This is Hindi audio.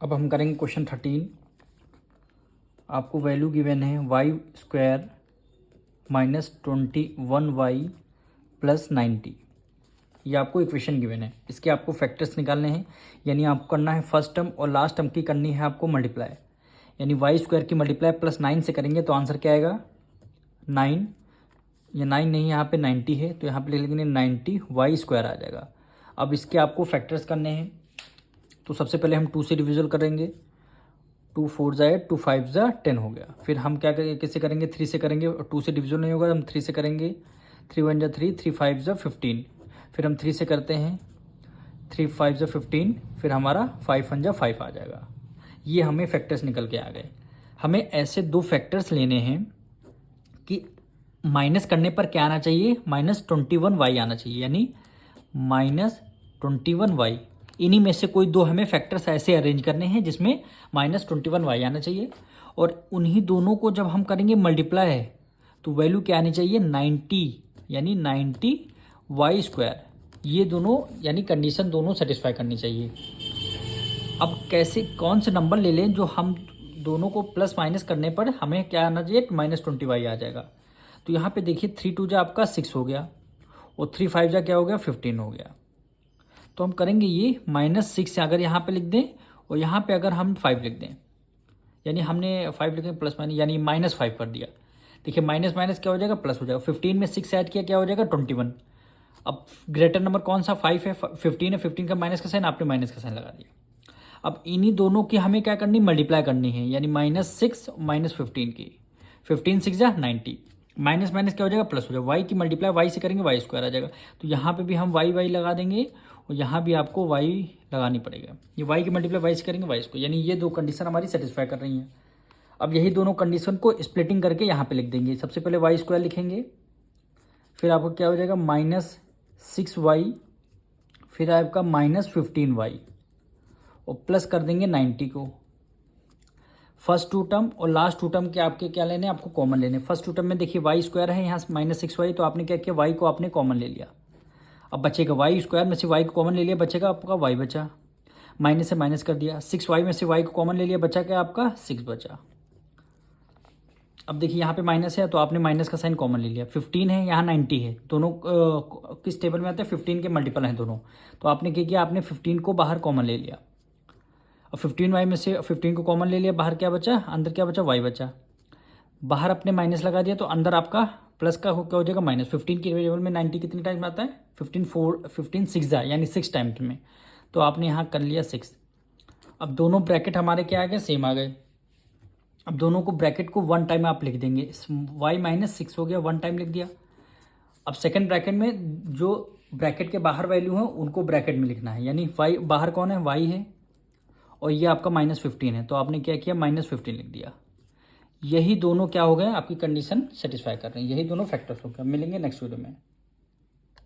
अब हम करेंगे क्वेश्चन 13। आपको वैल्यू गिवन है y² माइनस 21y प्लस 90। ये आपको इक्वेशन गिवन है, इसके आपको फैक्टर्स निकालने हैं। यानी आपको करना है फर्स्ट टर्म और लास्ट टर्म की करनी है आपको मल्टीप्लाई। यानी y² की मल्टीप्लाई प्लस 9 से करेंगे तो आंसर क्या आएगा 9। ये 9 नहीं, यहाँ पे 90 है तो यहाँ पे लिख लेंगे 90y² आ जाएगा। अब इसके आपको फैक्टर्स करने हैं तो सबसे पहले हम 2 से डिविजल करेंगे। 2 4 ज़ा 2 5 ज़ा 10 हो गया। फिर हम क्या करेंगे, किससे करेंगे 3 से करेंगे। 2 से डिविजल नहीं होगा, हम 3 से करेंगे। 3 1 ज़ा 3, 3 5 ज़ा 15। फिर हम 3 से करते हैं, 3 5 ज़ा 15। फिर हमारा 5 1 ज़ा 5 आ जाएगा। ये हमें फैक्टर्स निकल के आ गए। हमें ऐसे दो फैक्टर्स लेने हैं कि माइनस करने पर क्या आना चाहिए, -21y आना चाहिए। यानी -21y, इन्हीं में से कोई दो हमें फैक्टर्स ऐसे अरेंज करने हैं जिसमें -21y आना चाहिए। और उन्हीं दोनों को जब हम करेंगे मल्टीप्लाई तो वैल्यू क्या आनी चाहिए 90, यानी 90y²। ये दोनों यानी कंडीशन दोनों सेटिस्फाई करनी चाहिए। अब कैसे कौन से नंबर ले लें जो हम दोनों को प्लस माइनस करने पर हमें क्या आना चाहिए -20y आ जाएगा। तो यहाँ पे देखिए 3 2 जा आपका 6 हो गया और 3 5 जा क्या हो गया 15 हो गया। तो हम करेंगे ये -6 अगर यहाँ पे लिख दें और यहाँ पे अगर हम 5 लिख दें, यानी हमने 5 लिखे प्लस माइनस यानी -5 कर दिया। देखिए माइनस माइनस क्या हो जाएगा प्लस हो जाएगा। 15 में 6 ऐड किया क्या हो जाएगा 21। अब ग्रेटर नंबर कौन सा 5 है 15 है, 15 का माइनस का साइन आपने माइनस का साइन लगा दिया। अब इन्हीं दोनों की हमें क्या करनी मल्टीप्लाई करनी है, यानी -6 -15 की। 15 6 जा 90, माइनस माइनस क्या हो जाएगा प्लस हो जाएगा। वाई की मल्टीप्लाई वाई से करेंगे y² आ जाएगा। तो यहाँ पे भी हम वाई लगा देंगे और यहाँ भी आपको वाई लगानी पड़ेगा। ये वाई की मल्टीप्लाई वाई से करेंगे y², यानी ये दो कंडीशन हमारी सेटिस्फाई कर रही हैं। अब यही दोनों कंडीशन को स्प्लिटिंग करके यहाँ पे लिख देंगे। सबसे पहले y² लिखेंगे, फिर आपको क्या हो जाएगा -6y, फिर आपका -15y और प्लस कर देंगे 90 को। फर्स्ट टू टर्म और लास्ट टू टर्म के आपके क्या लेने हैं, आपको कॉमन लेने। फर्स्ट टू टर्म में देखिए y² है, यहाँ -6y, तो आपने क्या किया y को आपने कॉमन ले लिया। अब बचेगा y² में से y को कॉमन ले लिया, बचेगा आपका y बचा। माइनस से माइनस कर दिया, 6y में से y को कॉमन ले लिया, बचा क्या आपका 6 बचा। अब देखिए यहाँ पे माइनस है तो आपने माइनस का साइन कॉमन ले लिया। 15 है, यहाँ 90 है, दोनों किस टेबल में आते हैं 15 के मल्टीपल हैं दोनों। तो आपने क्या किया, आपने 15 को बाहर कॉमन ले लिया। अब 15y में से 15 को कॉमन ले लिया, बाहर क्या बचा, अंदर क्या बचा y बचा। बाहर अपने माइनस लगा दिया तो अंदर आपका प्लस का क्या हो जाएगा माइनस। 15 के टेबल में 90 कितने टाइम आता है 15 6 जा यानी 6 टाइम्स में। तो आपने यहाँ कर लिया 6। अब दोनों ब्रैकेट हमारे क्या आ गए सेम आ गए। अब दोनों को ब्रैकेट को 1 टाइम आप लिख देंगे, y -6 हो गया 1 टाइम लिख दिया। अब सेकंड ब्रैकेट में जो ब्रैकेट के बाहर वैल्यू है उनको ब्रैकेट में लिखना है, यानी y बाहर कौन है y है और ये आपका -15 है, तो आपने क्या किया -15 लिख दिया। यही दोनों क्या हो गए आपकी कंडीशन सेटिस्फाई कर रहे हैं, यही दोनों फैक्टर्स हो गए। मिलेंगे नेक्स्ट वीडियो में।